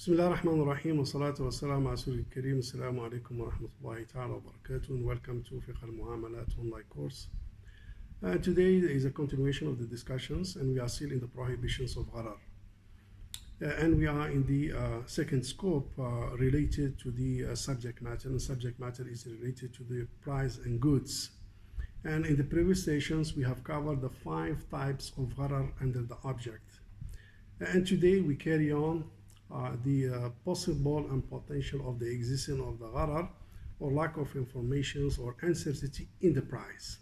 بسم الله الرحمن الرحيم والصلاة والسلام على رسول الكريم. السلام عليكم ورحمة الله تعالى وبركاته, and welcome to Fiqh al-Muamalat online course. Today is a continuation of the discussions, and we are still in the prohibitions of Gharar. And we are in the second scope related to the subject matter, and the subject matter is related to the price and goods. And in the previous sessions, we have covered the 5 types of Gharar under the object. And today we carry on the possible and potential of the existence of the Gharar, or lack of information or uncertainty in the price.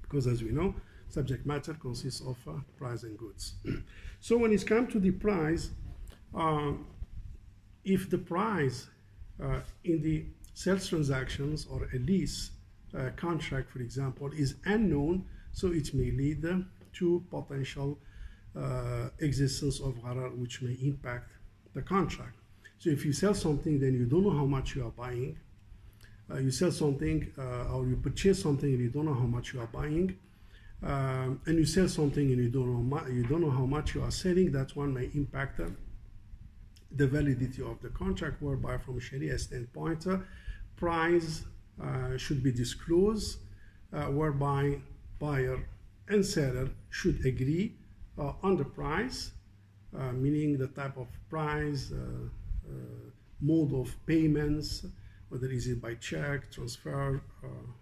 Because as we know, subject matter consists of price and goods. So when it comes to the price, if the price in the sales transactions or a lease contract, for example, is unknown, so it may lead to potential existence of Gharar, which may impact the contract. So if you sell something, then you don't know how much you are buying. You sell something or you purchase something and you don't know how much you are buying. And you sell something and you don't know how much you are selling. That one may impact the validity of the contract, whereby from Sharia standpoint, price should be disclosed, whereby buyer and seller should agree on the price, meaning the type of price, mode of payments, whether is it by check, transfer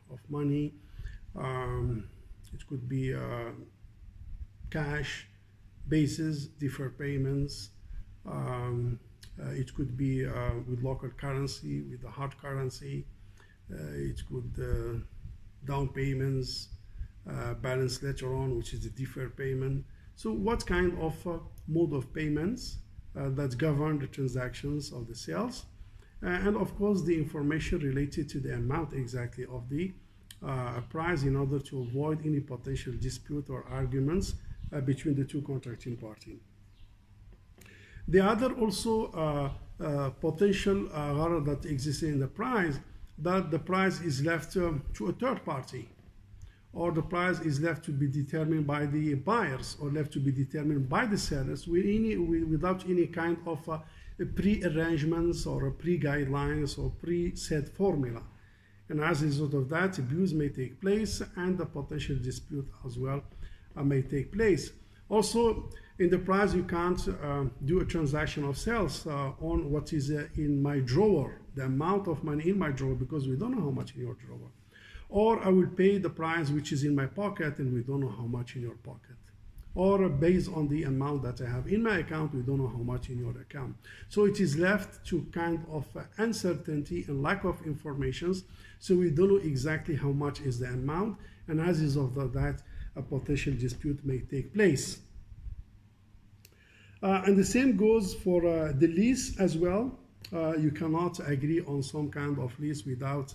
of money, it could be cash basis, deferred payments, it could be with local currency, with the hard currency, it could down payments, balance later on, which is the deferred payment. So what kind of mode of payments that govern the transactions of the sales, and of course the information related to the amount exactly of the price, in order to avoid any potential dispute or arguments between the two contracting parties. The other also potential Gharar that exists in the price, that the price is left to a third party, or the price is left to be determined by the buyers, or left to be determined by the sellers without any kind of pre-arrangements or pre-guidelines or pre-set formula. And as a result of that, abuse may take place, and the potential dispute as well may take place. Also, in the price, you can't do a transaction of sales on what is in my drawer, the amount of money in my drawer, because we don't know how much in your drawer. Or I will pay the price which is in my pocket, and we don't know how much in your pocket. Or based on the amount that I have in my account, we don't know how much in your account. So it is left to kind of uncertainty and lack of information. So we don't know exactly how much is the amount, and as a result of that, a potential dispute may take place. And the same goes for the lease as well. You cannot agree on some kind of lease without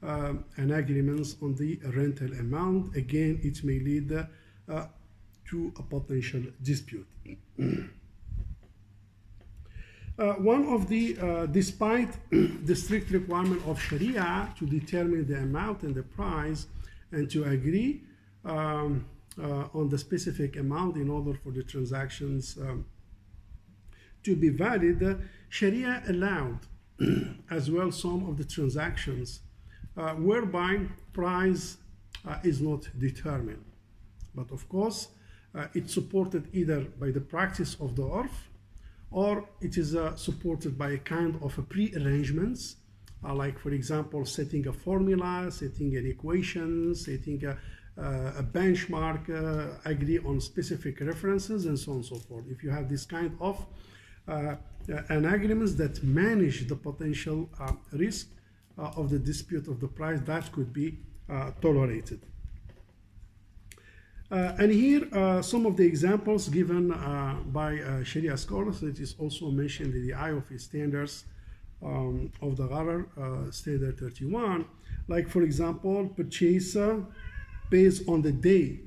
an agreement on the rental amount. Again, it may lead to a potential dispute. One of the, despite the strict requirement of Sharia to determine the amount and the price and to agree on the specific amount in order for the transactions to be valid, Sharia allowed as well some of the transactions whereby price is not determined. But of course, it's supported either by the practice of the Urf, or it is supported by a kind of a pre-arrangements, like for example, setting a formula, setting an equation, setting a benchmark, agree on specific references, and so on and so forth. If you have this kind of an agreements that manage the potential risk of the dispute of the price, that could be tolerated. And here some of the examples given by Sharia scholars. It is also mentioned in the IOF standards of the Gharar, standard 31. Like for example, purchase based on the day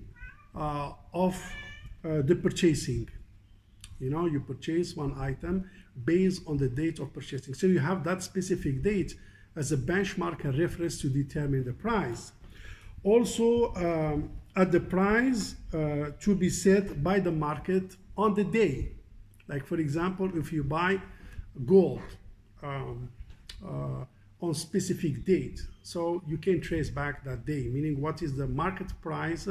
of the purchasing. You know, you purchase one item based on the date of purchasing. So you have that specific date as a benchmark and reference to determine the price. Also, at the price to be set by the market on the day Like for example, if you buy gold um, on specific date, so you can trace back that day, meaning what is the market price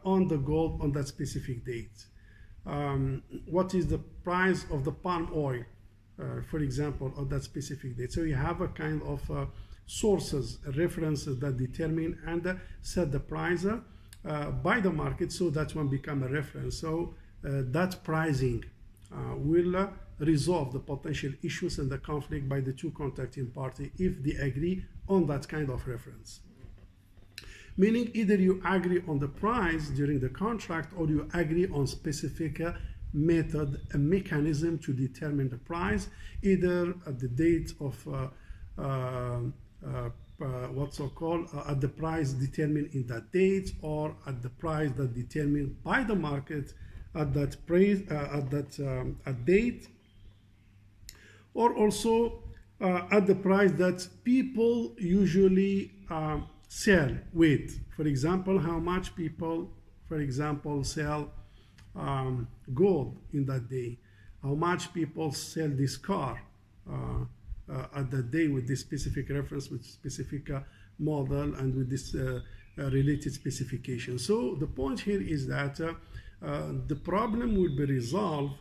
on the gold on that specific date. What is the price of the palm oil, for example, on that specific date. So you have a kind of sources, references that determine and set the price by the market, so that one become a reference. So that pricing will resolve the potential issues and the conflict by the two contracting parties if they agree on that kind of reference. Meaning either you agree on the price during the contract or you agree on specific method, a mechanism to determine the price, either at the date of what's so called at the price determined in that date, or at the price that determined by the market at that price at date, or also at the price that people usually sell with. For example, how much people, for example, sell gold in that day, how much people sell this car at that day with this specific reference, with specific model, and with this related specification. So the point here is that the problem will be resolved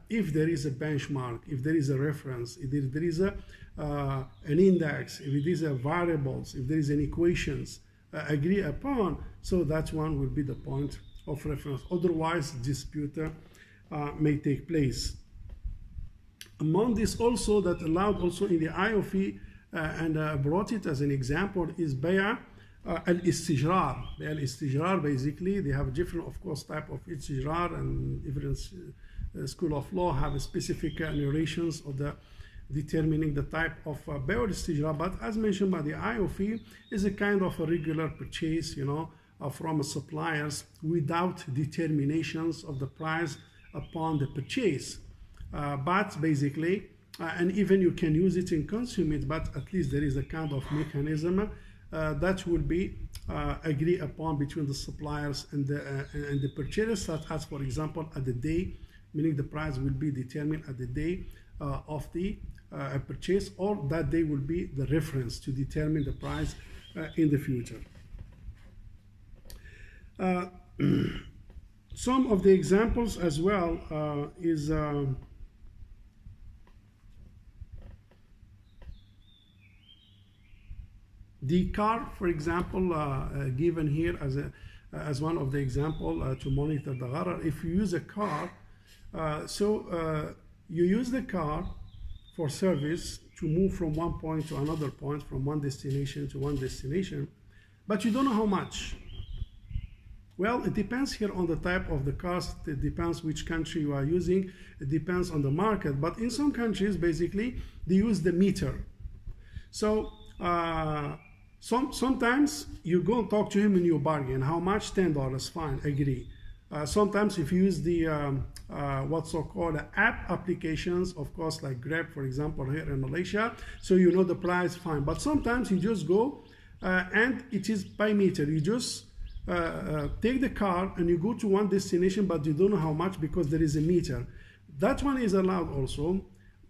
if there is a benchmark, if there is a reference, if there is an index, if it is a variables, if there is an equations agree upon, so that one will be the point of reference. Otherwise, dispute may take place. Among this also that allowed also in the IOF and brought it as an example is Bay'a al-istijrar. Bay'a al-istijrar, basically they have different, of course, type of istijrar, and different school of law have a specific narrations of the determining the type of Bay'a al-istijrar. But as mentioned by the IOF, is a kind of a regular purchase, you know, from suppliers without determinations of the price upon the purchase. But basically, and even you can use it and consume it, but at least there is a kind of mechanism that will be agreed upon between the suppliers and the purchasers, such as, for example, at the day, meaning the price will be determined at the day of the purchase, or that day will be the reference to determine the price in the future. Some of the examples as well is the car, for example, given here as one of the example to monitor the Gharar. If you use a car, you use the car for service to move from one point to another point, from one destination to one destination, but you don't know how much. Well, it depends here on the type of the cars, it depends which country you are using, it depends on the market, but in some countries, basically, they use the meter. So, sometimes you go and talk to him and you bargain. How much? $10, fine, agree. Sometimes if you use the what's so called app applications, of course, like Grab, for example, here in Malaysia, so you know the price, fine. But sometimes you just go and it is by meter. You just take the car and you go to one destination, but you don't know how much because there is a meter. That one is allowed also,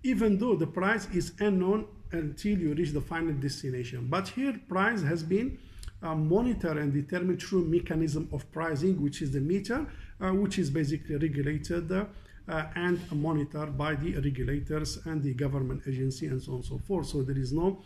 even though the price is unknown until you reach the final destination. But here price has been monitored and determined through mechanism of pricing, which is the meter, which is basically regulated and monitored by the regulators and the government agency and so on and so forth. So there is no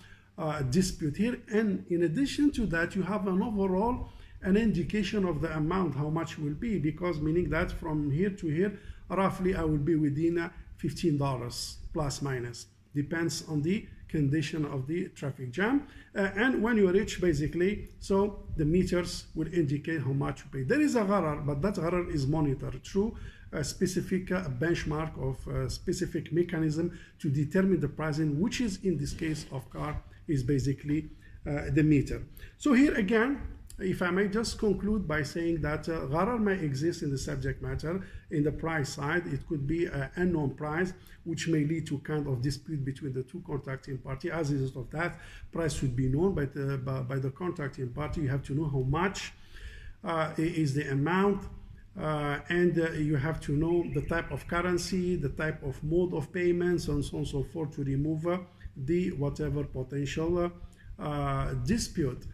dispute here. And in addition to that, you have an overall an indication of the amount, how much will be, because meaning that from here to here, roughly I will be within $15 plus minus, depends on the condition of the traffic jam. And when you reach, basically, so the meters will indicate how much you pay. There is a Gharar, but that Gharar is monitored through a specific benchmark of a specific mechanism to determine the pricing, which is in this case of car is basically the meter. So here again, if I may just conclude by saying that Gharar may exist in the subject matter. In the price side, it could be an unknown price, which may lead to kind of dispute between the two contracting parties. As a result of that, price should be known by the contracting party. You have to know how much is the amount and you have to know the type of currency, the type of mode of payments, and so on and so forth to remove the whatever potential dispute.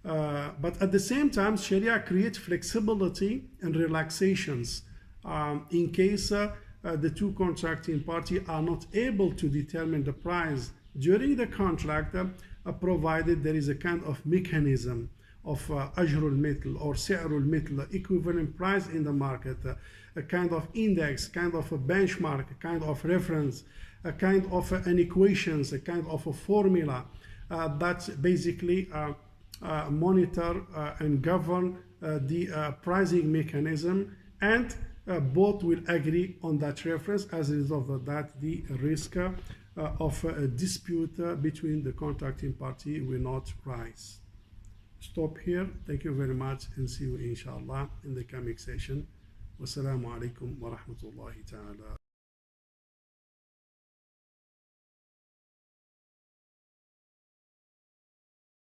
But at the same time, Sharia creates flexibility and relaxations in case the two contracting parties are not able to determine the price during the contract, provided there is a kind of mechanism of ajrul mithl or si'rul mithl, equivalent price in the market, a kind of index, kind of a benchmark, a kind of reference, a kind of an equations, a kind of a formula that basically monitor and govern the pricing mechanism, and both will agree on that reference. As a result of that, the risk of a dispute between the contracting party will not rise. Stop here. Thank you very much, and see you inshallah in the coming session. Wassalamu alaikum wa rahmatullahi ta'ala.